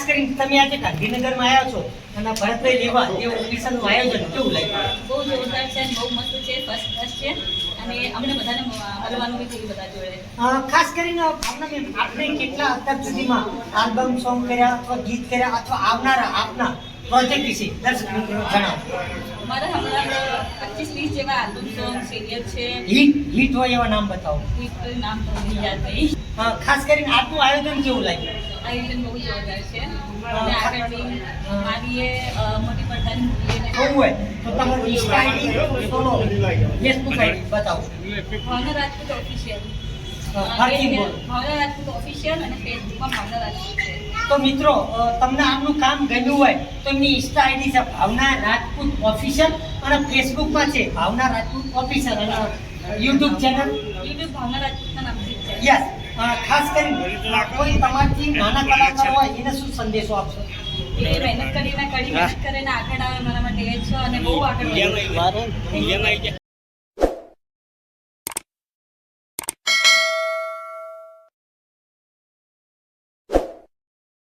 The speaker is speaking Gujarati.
ખાસ કરીને તમે આજે ગાંધીનગરમાં આવ્યા છો અને ભરતભાઈ લેવા એ ઓડિશનનું આયોજન કેવું લાગ્યું? બહુ જોરદાર છે, બહુ મસ્ત છે, ફર્સ્ટ ક્લાસ છે અને અમને બધાને મળવાનું બી થયું બધા જોડે. ખાસ કરીને આપણે કેટલા અત્યાર સુધીમાં આલ્બમ સોંગ કર્યા અથવા ગીત કર્યા અથવા આવનારા આપના પ્રોજેક્ટ વિશે દર્શક મિત્રો જણાવો. અમારા હમણાં 25-30 જેવા આલ્બમ સોંગ સિરિયલ છે. હિટ હોય એવા નામ બતાવો. કોઈ નામ તો નહીં યાદ નહીં. ખાસ કરીને આજનું આયોજન કેવું લાગ્યું? આયોજન બહુ જોરદાર છે અને આગળ બી મારી મોટી પડદાની મૂવીને જોવું હોય તો તમારું Insta ID follow Facebook ID બતાવો. ભાવના રાજપૂત ઓફિશિયલ. ફરીથી બોલો. ભાવના રાજપૂત ઓફિશિયલ અને ફેસબુકમાં ભાવના રાજપૂત છે. તો મિત્રો તમને આમનું કામ ગમ્યું હોય તો એમની ઇન્સ્ટા આઈડી છે ભાવના રાજપૂત ઓફિશિયલ અને ફેસબુકમાં છે ભાવના રાજપૂત ઓફિશિયલ અને યુટ્યુબ ચેનલ યુટ્યુબ ભાવના રાજપૂતના નામથી જ છે. યસ. ખાસ કરીને કોઈ તમારથી નાના કલાકાર હોય એને શું સંદેશો આપશો? એ મહેનત કરીને કડી મહેનત કરીને આગળ આવે મારા માટે એ જ છે અને બહુ આગળ વધે.